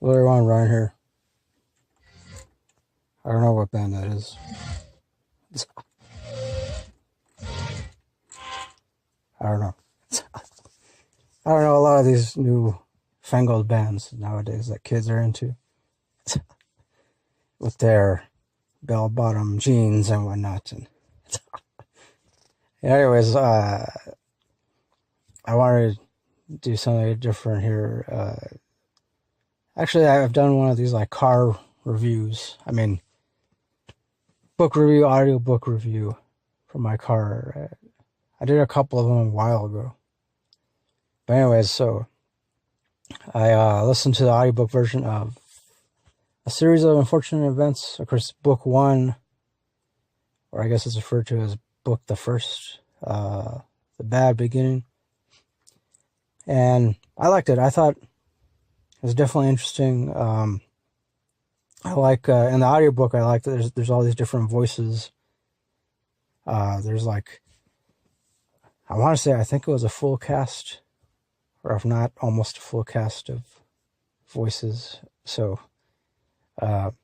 Later on around here. I don't know what band that is. I don't know. I don't know a lot of these new fangled bands nowadays that kids are into. With their bell-bottom jeans and whatnot. And anyways, I wanted to do something different here. Actually, I've done one of these like car reviews. I mean, book review, audiobook review for my car. I did a couple of them a while ago. But anyways, so I listened to the audiobook version of A Series of Unfortunate Events. Of course, book 1, or I guess it's referred to as book the first, The Bad Beginning. And I liked it. I thought it was definitely interesting. I like, in the audiobook, I like that there's all these different voices. There's like, I want to say, I think it was a full cast, or if not, almost a full cast of voices. So, of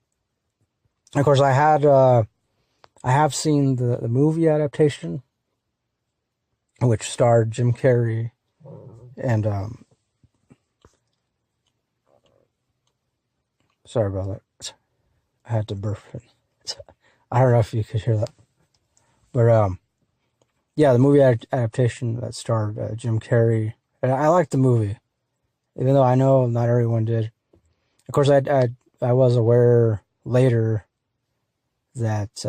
course, I have seen the movie adaptation, which starred Jim Carrey and, sorry about that. I had to burp. I don't know if you could hear that. But, yeah, the movie adaptation that starred Jim Carrey. And I liked the movie, even though I know not everyone did. Of course, I was aware later that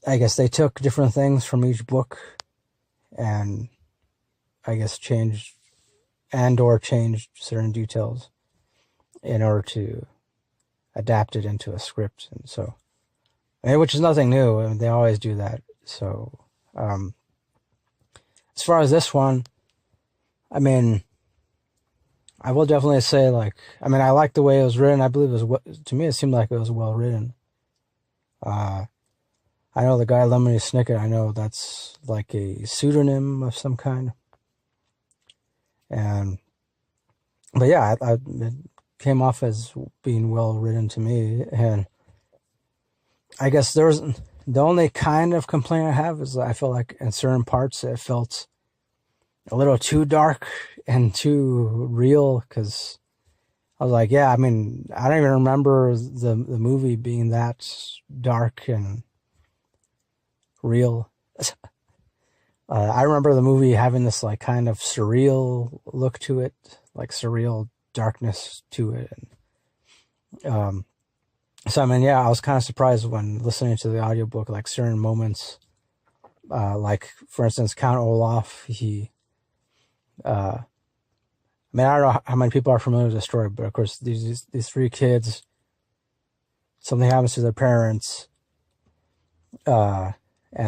I guess they took different things from each book and I guess changed certain details in order to adapt it into a script. And so, which is nothing new. I mean, they always do that. So, as far as this one, I mean, I will definitely say, like, I mean, I like the way it was written. I believe it was, to me, it seemed like it was well written. I know the guy Lemony Snicket, I know that's like a pseudonym of some kind. But yeah, it came off as being well written to me. And I guess the only kind of complaint I have is I feel like in certain parts it felt a little too dark and too real, because I was like, yeah, I mean, I don't even remember the movie being that dark and real. I remember the movie having this like kind of surreal look to it, like surreal darkness to it. And, so, I mean, yeah, I was kind of surprised when listening to the audiobook, like certain moments, like, for instance, Count Olaf, I mean, I don't know how many people are familiar with the story, but of course, these 3 kids, something happens to their parents, and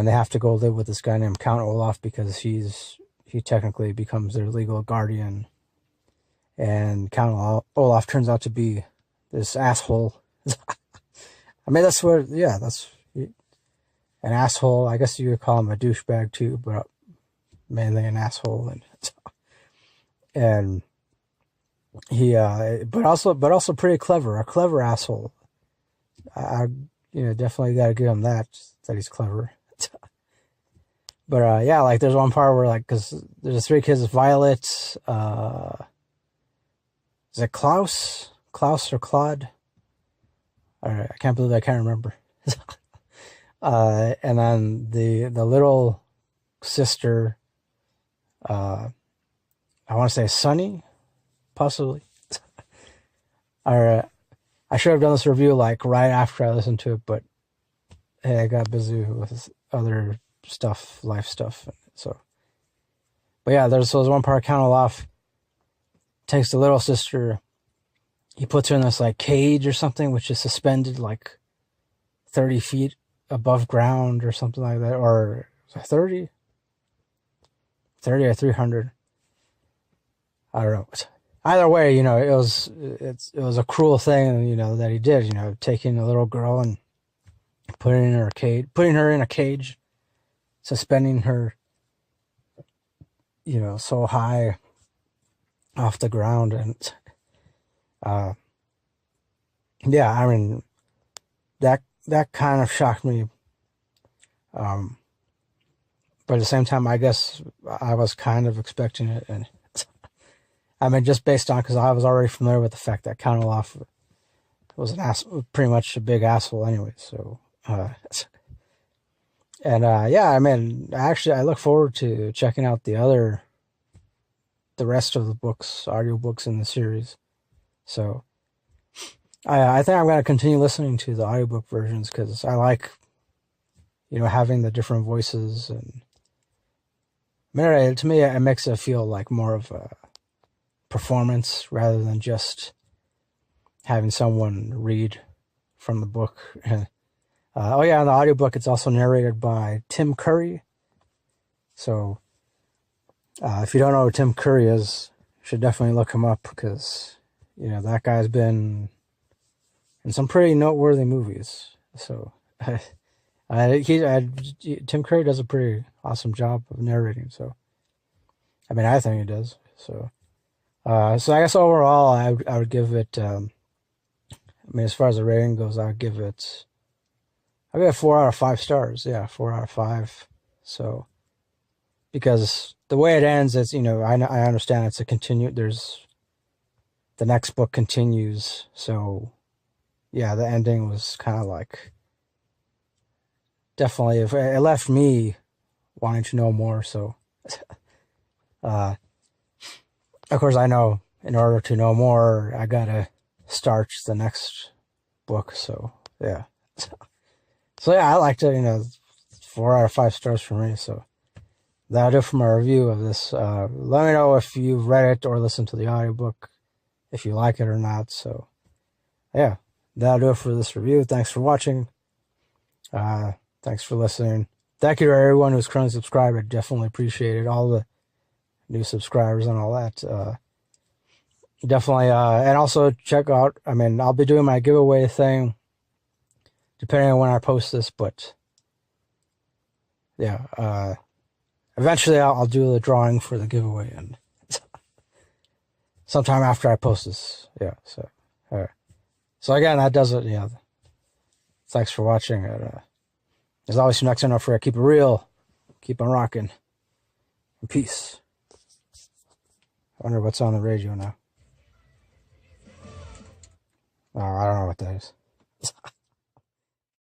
they have to go live with this guy named Count Olaf because he technically becomes their legal guardian. And Count Olaf turns out to be this asshole. I mean, that's an asshole. I guess you could call him a douchebag too, but mainly an asshole. And he, but also pretty clever, a clever asshole. I definitely got to give him that he's clever. But, yeah, like there's one part where like, cause there's 3 kids, Violet, is it Klaus or Claude? All right, I can't believe I can't remember. And then the little sister, I want to say Sunny, possibly. All right, I should have done this review like right after I listened to it, but hey, I got busy with other stuff, life stuff. So, but yeah, there's one part Count Olaf takes the little sister. He puts her in this like cage or something, which is suspended like 30 feet above ground or something like that, or 30 or 300. I don't know. Either way, it was a cruel thing, that he did, taking a little girl and putting her in a cage, suspending her, so high off the ground. And Uh, yeah, I mean, that kind of shocked me. But at the same time, I guess I was kind of expecting it. And I mean, just based on, because I was already familiar with the fact that Counterloff was pretty much a big asshole anyway. So, yeah, I mean, actually, I look forward to checking out the rest of the books, audiobooks in the series. So, I think I'm going to continue listening to the audiobook versions because I like, having the different voices. And to me, it makes it feel like more of a performance rather than just having someone read from the book. Oh yeah, in the audiobook, it's also narrated by Tim Curry. So if you don't know who Tim Curry is, you should definitely look him up because, that guy's been in some pretty noteworthy movies. So Tim Curry does a pretty awesome job of narrating. So, I mean, I think he does. So I guess overall, I would give it, as far as the rating goes, I'll give it 4 out of 5 stars. Yeah, 4 out of 5. So, because the way it ends, it's, I understand it's the next book continues. So, yeah, the ending was kind of like, definitely, it left me wanting to know more. So, of course, I know in order to know more, I gotta start the next book. So, yeah. So, yeah, I liked it, 4 out of 5 stars for me. So, that'll do for my review of this. Let me know if you've read it or listened to the audiobook, if you like it or not. So, yeah, that'll do it for this review. Thanks for watching. Thanks for listening. Thank you to everyone who's currently subscribed. I definitely appreciate it. All the new subscribers and all that. Definitely. And also check out, I'll be doing my giveaway thing depending on when I post this, but yeah, eventually I'll do the drawing for the giveaway and sometime after I post this. Yeah. So, all right. So again, that does it. Yeah. Thanks for watching. As always, next time, don't forget, keep it real, keep on rocking, and peace. I wonder what's on the radio now. Oh, I don't know what that is.